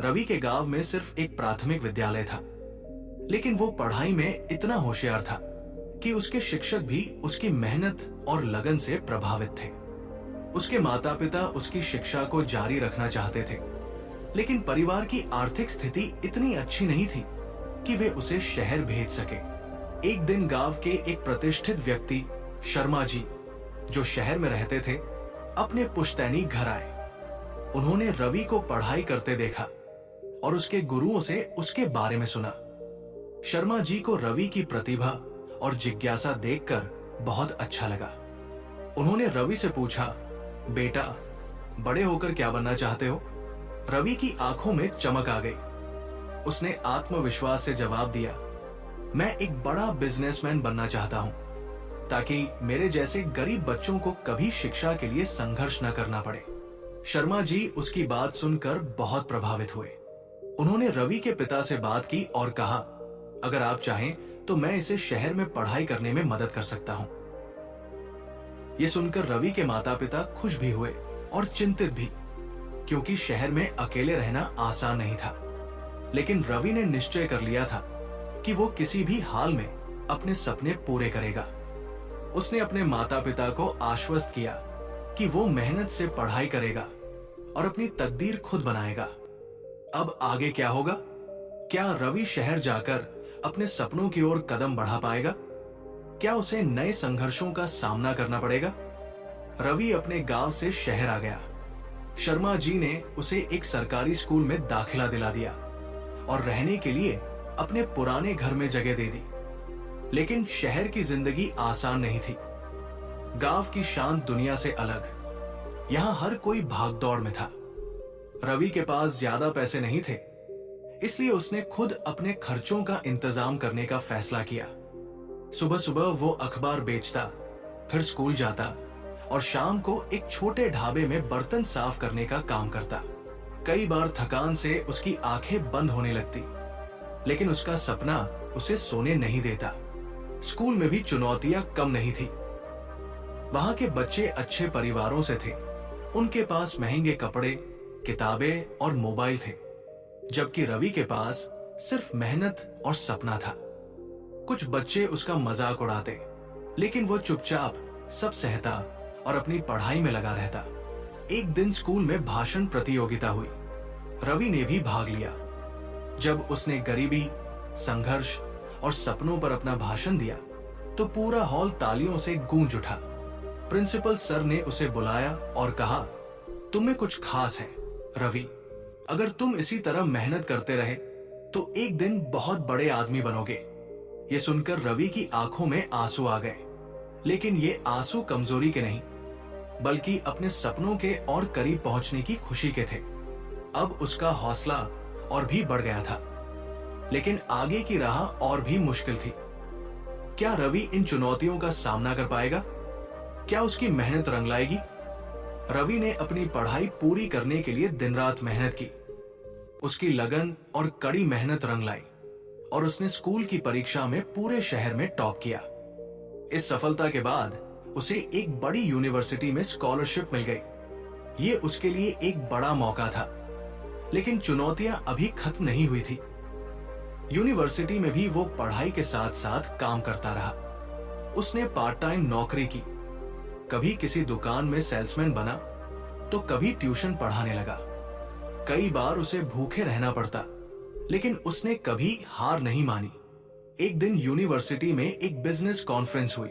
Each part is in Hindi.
रवि के गांव में सिर्फ एक प्राथमिक विद्यालय था, लेकिन वो पढ़ाई में इतना होशियार था कि उसके शिक्षक भी उसकी मेहनत और लगन से प्रभावित थे। उसके माता पिता उसकी शिक्षा को जारी रखना चाहते थे, लेकिन परिवार की आर्थिक स्थिति इतनी अच्छी नहीं थी कि वे उसे शहर भेज सके। एक दिन गांव के एक प्रतिष्ठित व्यक्ति शर्मा जी, जो शहर में रहते थे, अपने पुश्तैनी घर आए। उन्होंने रवि को पढ़ाई करते देखा और उसके गुरुओं से उसके बारे में सुना। शर्मा जी को रवि की प्रतिभा और जिज्ञासा देखकर बहुत अच्छा लगा। उन्होंने रवि से पूछा, बेटा, बड़े होकर क्या बनना चाहते हो? रवि की आंखों में चमक आ गई। उसने आत्मविश्वास से जवाब दिया, मैं एक बड़ा बिजनेसमैन बनना चाहता हूं, ताकि मेरे जैसे गरीब बच्चों को कभी शिक्षा के लिए संघर्ष न करना पड़े। शर्मा जी उसकी बात सुनकर बहुत प्रभावित हुए। उन्होंने रवि के पिता से बात की और कहा, अगर आप चाहें तो मैं इसे शहर में पढ़ाई करने में मदद कर सकता हूं। ये सुनकर रवि के माता पिता खुश भी हुए और चिंतित भी, क्योंकि शहर में अकेले रहना आसान नहीं था। लेकिन रवि ने निश्चय कर लिया था कि वो किसी भी हाल में अपने सपने पूरे करेगा। उसने अपने माता पिता को आश्वस्त किया कि वो मेहनत से पढ़ाई करेगा और अपनी तकदीर खुद बनाएगा। अब आगे क्या होगा? क्या रवि शहर जाकर अपने सपनों की ओर कदम बढ़ा पाएगा? क्या उसे नए संघर्षों का सामना करना पड़ेगा? रवि अपने गांव से शहर आ गया। शर्मा जी ने उसे एक सरकारी स्कूल में दाखिला दिला दिया और रहने के लिए अपने पुराने घर में जगह दे दी। लेकिन शहर की जिंदगी आसान नहीं थी। गांव की शांत दुनिया से अलग, यहां हर कोई भागदौड़ में था। रवि के पास ज्यादा पैसे नहीं थे, इसलिए उसने खुद अपने खर्चों का इंतजाम करने का फैसला किया। सुबह सुबह वो अखबार बेचता, फिर स्कूल जाता और शाम को एक छोटे ढाबे में बर्तन साफ करने का काम करता। कई बार थकान से उसकी आंखें बंद होने लगती, लेकिन उसका सपना उसे सोने नहीं देता। स्कूल में भी चुनौतियां कम नहीं थी। वहां के बच्चे अच्छे परिवारों से थे। उनके पास महंगे कपड़े, किताबें और मोबाइल थे, जबकि रवि के पास सिर्फ मेहनत और सपना था। कुछ बच्चे उसका मजाक उड़ाते, लेकिन वो चुपचाप सब सहता और अपनी पढ़ाई में लगा रहता। एक दिन स्कूल में भाषण प्रतियोगिता हुई। रवि ने भी भाग लिया। जब उसने गरीबी, संघर्ष और सपनों पर अपना भाषण दिया, तो पूरा हॉल तालियों से गूंज उठा। प्रिंसिपल सर ने उसे बुलाया और कहा, तुम में कुछ खास है रवि। अगर तुम इसी तरह मेहनत करते रहे तो एक दिन बहुत बड़े आदमी बनोगे। ये सुनकर रवि की आंखों में आंसू आ गए, लेकिन ये आंसू कमजोरी के नहीं, बल्कि अपने सपनों के और करीब पहुंचने की खुशी के थे। अब उसका हौसला और भी बढ़ गया था, लेकिन आगे की राह और भी मुश्किल थी। क्या रवि इन चुनौतियों का सामना कर पाएगा? क्या उसकी मेहनत रंग लाएगी? रवि ने अपनी पढ़ाई पूरी करने के लिए दिन रात मेहनत की। उसकी लगन और कड़ी मेहनत रंग लाई और उसने स्कूल की परीक्षा में पूरे शहर में टॉप किया। इस सफलता के बाद उसे एक बड़ी यूनिवर्सिटी में स्कॉलरशिप मिल गई। ये उसके लिए एक बड़ा मौका था, लेकिन चुनौतियां अभी खत्म नहीं हुई थी। यूनिवर्सिटी में भी वो पढ़ाई के साथ साथ काम करता रहा। उसने पार्ट टाइम नौकरी की, कभी किसी दुकान में सेल्समैन बना तो कभी ट्यूशन पढ़ाने लगा। कई बार उसे भूखे रहना पड़ता, लेकिन उसने कभी हार नहीं मानी। एक दिन यूनिवर्सिटी में एक बिजनेस कॉन्फ्रेंस हुई,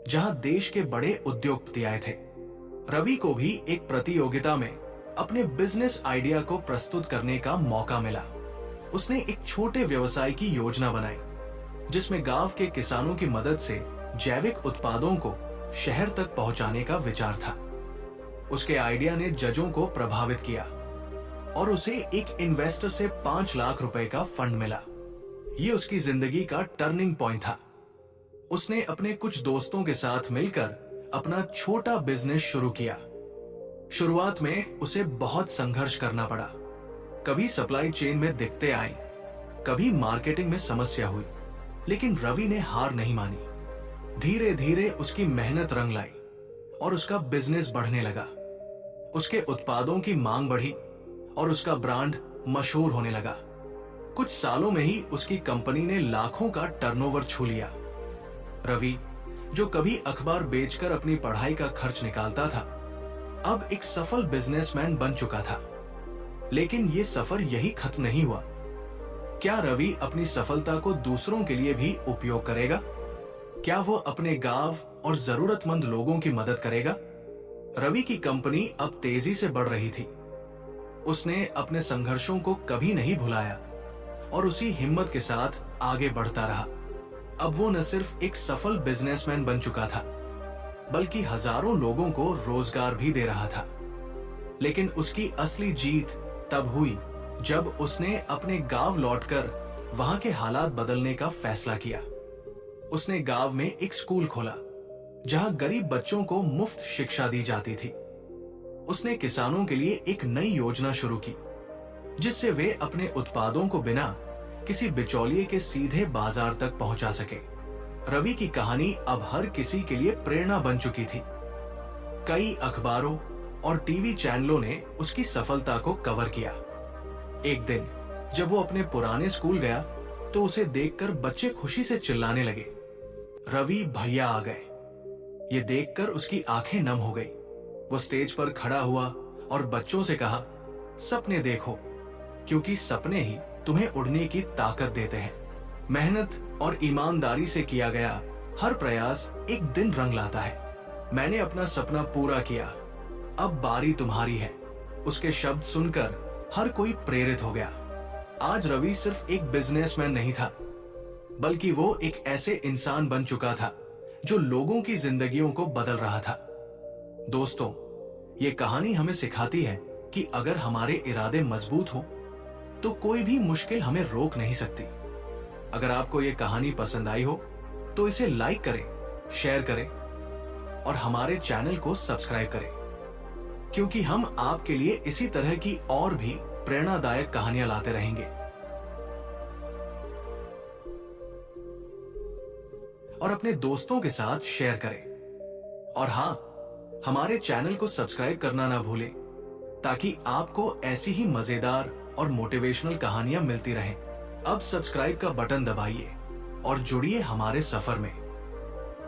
जहां देश के बड़े उद्योगपति आए थे। रवि को भी एक प्रतियोगिता में अपने बिजनेस आइडिया को प्रस्तुत करने का मौका मिला। उसने एक छोटे व्यवसाय की योजना बनाई, जिसमें गांव के किसानों की मदद से जैविक उत्पादों को शहर तक पहुंचाने का विचार था। उसके आइडिया ने जजों को प्रभावित किया और उसे एक इन्वेस्टर से 5 लाख रुपए का फंड मिला। ये उसकी जिंदगी का टर्निंग पॉइंट था। उसने अपने कुछ दोस्तों के साथ मिलकर अपना छोटा बिजनेस शुरू किया। शुरुआत में उसे बहुत संघर्ष करना पड़ा। कभी सप्लाई चेन में दिक्कतें आई, कभी मार्केटिंग में समस्या हुई, लेकिन रवि ने हार नहीं मानी। धीरे धीरे उसकी मेहनत रंग लाई और उसका बिजनेस बढ़ने लगा। उसके उत्पादों की मांग बढ़ी और उसका ब्रांड मशहूर होने लगा। कुछ सालों में ही उसकी कंपनी ने लाखों का टर्नओवर छू लिया। रवि, जो कभी अखबार बेचकर अपनी पढ़ाई का खर्च निकालता था, अब एक सफल बिजनेसमैन बन चुका था। लेकिन ये सफर यही खत्म नहीं हुआ। क्या रवि अपनी सफलता को दूसरों के लिए भी उपयोग करेगा? क्या वो अपने गांव और जरूरतमंद लोगों की मदद करेगा? रवि की कंपनी अब तेजी से बढ़ रही थी। उसने अपने संघर्षों को कभी नहीं भुलाया और उसी हिम्मत के साथ आगे बढ़ता रहा। अब वो न सिर्फ एक सफल बिजनेसमैन बन चुका था, बल्कि हजारों लोगों को रोजगार भी दे रहा था। लेकिन उसकी असली जीत तब हुई जब उसने अपने गांव लौटकर वहां के हालात बदलने का फैसला किया। उसने गांव में एक स्कूल खोला जहां गरीब बच्चों को मुफ्त शिक्षा दी जाती थी। उसने किसानों के लिए एक नई योजना शुरू की, जिससे वे अपने उत्पादों को बिना किसी बिचौलिए के सीधे बाजार तक पहुंचा सके। रवि की कहानी अब हर किसी के लिए प्रेरणा बन चुकी थी। कई अखबारों और टीवी चैनलों ने उसकी सफलता को कवर किया। एक दिन जब वो अपने पुराने स्कूल गया तो उसे देखकर बच्चे खुशी से चिल्लाने लगे, रवि भैया आ गए। ये देखकर उसकी आंखें नम हो गई। वो स्टेज पर खड़ा हुआ और बच्चों से कहा, सपने देखो, क्योंकि सपने ही तुम्हें उड़ने की ताकत देते हैं। मेहनत और ईमानदारी से किया गया हर प्रयास एक दिन रंग लाता है। मैंने अपना सपना पूरा किया, अब बारी तुम्हारी है। उसके शब्द सुनकर हर कोई प्रेरित हो गया। आज रवि सिर्फ एक बिजनेसमैन नहीं था, बल्कि वो एक ऐसे इंसान बन चुका था जो लोगों की जिंदगियों को बदल रहा था। दोस्तों, ये कहानी हमें सिखाती है कि अगर हमारे इरादे मजबूत हो तो कोई भी मुश्किल हमें रोक नहीं सकती। अगर आपको ये कहानी पसंद आई हो तो इसे लाइक करें, शेयर करें और हमारे चैनल को सब्सक्राइब करें, क्योंकि हम आपके लिए इसी तरह की और भी प्रेरणादायक कहानियां लाते रहेंगे। और अपने दोस्तों के साथ शेयर करें। और हां, हमारे चैनल को सब्सक्राइब करना ना भूलें, ताकि आपको ऐसी ही मजेदार और मोटिवेशनल कहानियां मिलती रहें। अब सब्सक्राइब का बटन दबाइए और जुड़िए हमारे सफर में।